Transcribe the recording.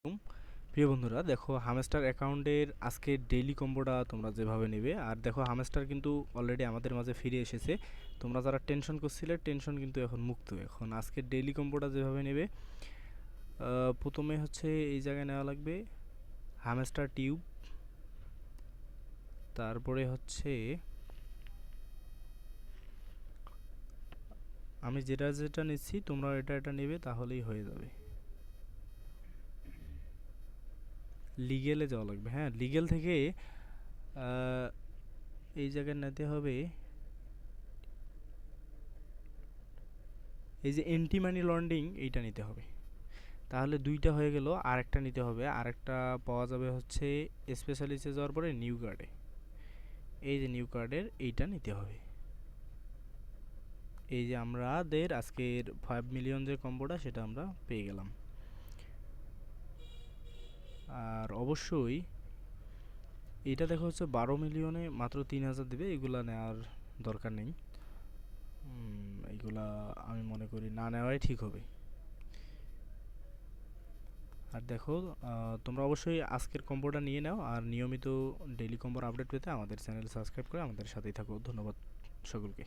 হুম, প্রিয় বন্ধুরা দেখো হামস্টার অ্যাকাউন্টের আজকে ডেইলি কম্বোটা তোমরা যেভাবে নেবে আর দেখো হামস্টার কিন্তু অলরেডি আমাদের মাঝে ফিরে এসেছে। তোমরা যারা টেনশন করছিলে টেনশন কিন্তু এখন মুক্ত। এখন আজকে ডেইলি কম্বোটা যেভাবে নেবে, প্রথমে হচ্ছে এই জায়গায় নেওয়া লাগবে হামস্টার টিউব। তারপরে হচ্ছে আমি যেটা যেটা নিচ্ছি তোমরা এটা এটা নেবে, তাহলেই হয়ে যাবে। লিগেলে যাওয়া লাগবে, হ্যাঁ লিগেল থেকে আহ, এই জায়গায় নিতে হবে এই যে এন্টি মানি লন্ডিং, এইটা নিতে হবে। তাহলে দুইটা হয়ে গেল, আরেকটা নিতে হবে। আরেকটা পাওয়া যাবে হচ্ছে স্পেশালিস্টে যাওয়ার পরে নিউ কার্ডে। এই যে নিউ কার্ডের এইটা নিতে হবে। এই যে আমাদের আজকের 5 মিলিয়ন যে কম্বোটা সেটা আমরা পেয়ে গেলাম। আর অবশ্যই এটা দেখা হচ্ছে 12 মিলিয়নে মাত্র 3,000 দেবে, এগুলা নেওয়ার দরকার নেই। এইগুলা আমি মনে করি না নেওয়াই ঠিক হবে। আর দেখো, তোমরা অবশ্যই আজকের কম্বোটা নিয়ে নাও আর নিয়মিত ডেইলি কম্বোর আপডেট পেতে আমাদের চ্যানেল সাবস্ক্রাইব করে আমাদের সাথেই থাকো। ধন্যবাদ সকলকে।